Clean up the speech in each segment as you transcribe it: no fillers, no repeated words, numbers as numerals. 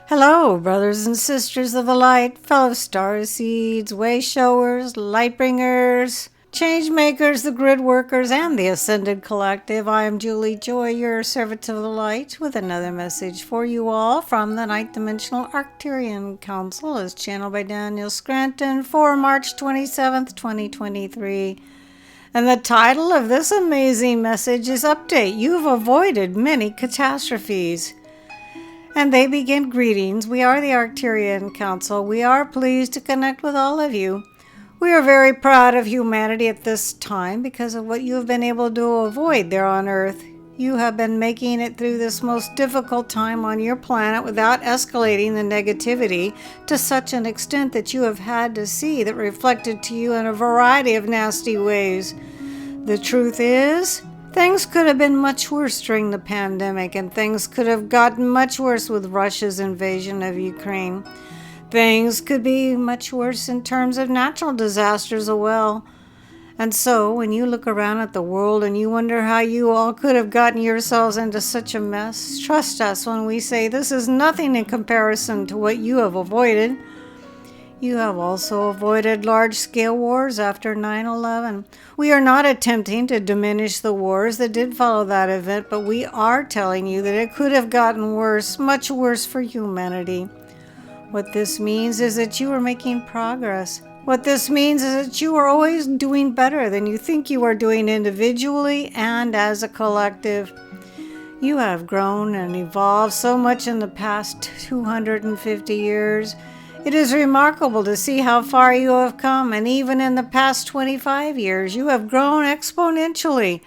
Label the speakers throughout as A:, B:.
A: Hello, brothers and sisters of the light, fellow star seeds, way showers, light bringers, change makers, the grid workers, and the ascended collective. I am Julie Joy, your servant of the light, with another message for you all from the ninth dimensional Arcturian Council, as channeled by Daniel Scranton for March 27th, 2023. And the title of this amazing message is Update. You've avoided many catastrophes. And they begin greetings. We are the Arcturian Council. We are pleased to connect with all of you. We are very proud of humanity at this time because of what you have been able to avoid there on Earth. You have been making it through this most difficult time on your planet without escalating the negativity to such an extent that you have had to see that reflected to you in a variety of nasty ways. The truth is, things could have been much worse during the pandemic, and things could have gotten much worse with Russia's invasion of Ukraine. Things could be much worse in terms of natural disasters as well. And so, when you look around at the world and you wonder how you all could have gotten yourselves into such a mess, trust us when we say this is nothing in comparison to what you have avoided. You have also avoided large-scale wars after 9/11. We are not attempting to diminish the wars that did follow that event, but we are telling you that it could have gotten worse, much worse for humanity. What this means is that you are making progress. What this means is that you are always doing better than you think you are doing individually and as a collective. You have grown and evolved so much in the past 250 years. It is remarkable to see how far you have come, and even in the past 25 years, you have grown exponentially.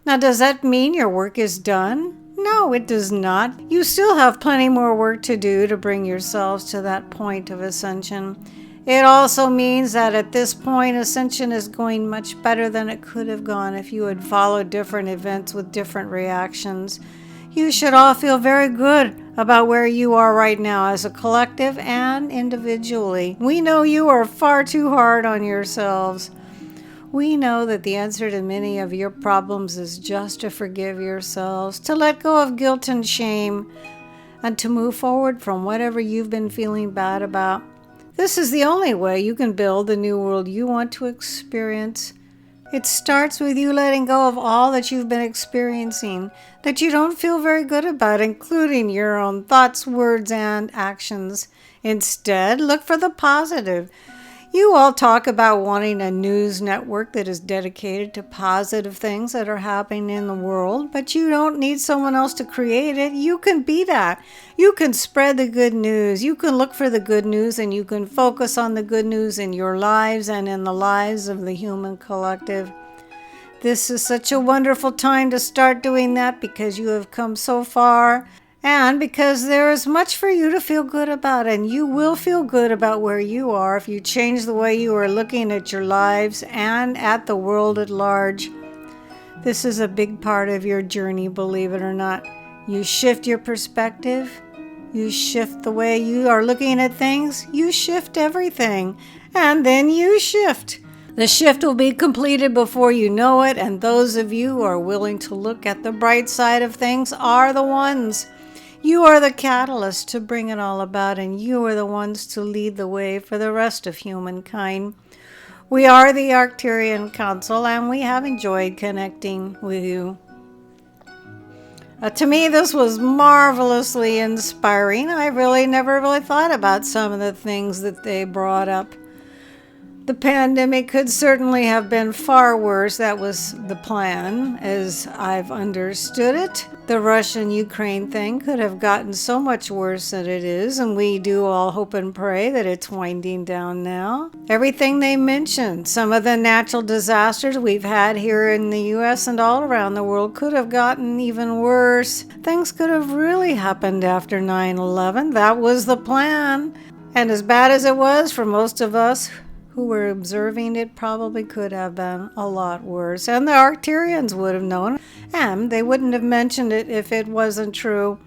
A: Now, does that mean your work is done? No, it does not. You still have plenty more work to do to bring yourselves to that point of ascension. It also means that at this point, ascension is going much better than it could have gone if you had followed different events with different reactions. You should all feel very good about where you are right now as a collective and individually. We know you are far too hard on yourselves. We know that the answer to many of your problems is just to forgive yourselves, to let go of guilt and shame, and to move forward from whatever you've been feeling bad about. This is the only way you can build the new world you want to experience. It starts with you letting go of all that you've been experiencing, that you don't feel very good about, including your own thoughts, words, and actions. Instead, look for the positive. You all talk about wanting a news network that is dedicated to positive things that are happening in the world, but you don't need someone else to create it. You can be that. You can spread the good news. You can look for the good news, and you can focus on the good news in your lives and in the lives of the human collective. This is such a wonderful time to start doing that because you have come so far. And because there is much for you to feel good about, and you will feel good about where you are if you change the way you are looking at your lives and at the world at large. This is a big part of your journey, believe it or not. You shift your perspective, you shift the way you are looking at things, you shift everything, and then you shift. The shift will be completed before you know it, and those of you who are willing to look at the bright side of things are the ones. You are the catalyst to bring it all about, and you are the ones to lead the way for the rest of humankind. We are the Arcturian Council, and we have enjoyed connecting with you. To me, this was marvelously inspiring. I never really thought about some of the things that they brought up. The pandemic could certainly have been far worse. That was the plan, as I've understood it. The Russian-Ukraine thing could have gotten so much worse than it is, and we do all hope and pray that it's winding down now. Everything they mentioned, some of the natural disasters we've had here in the U.S. and all around the world could have gotten even worse. Things could have really happened after 9/11. That was the plan. And as bad as it was for most of us who were observing, it probably could have been a lot worse. And the Arcturians would have known, and they wouldn't have mentioned it if it wasn't true.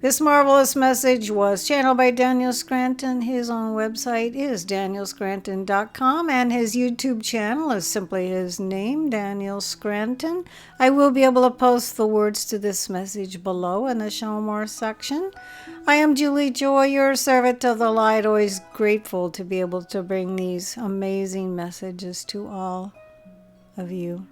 A: This marvelous message was channeled by Daniel Scranton. His own website is danielscranton.com, and his YouTube channel is simply his name, Daniel Scranton. I will be able to post the words to this message below in the Show More section. I am Julie Joy, your servant of the light, always grateful to be able to bring these amazing messages to all of you.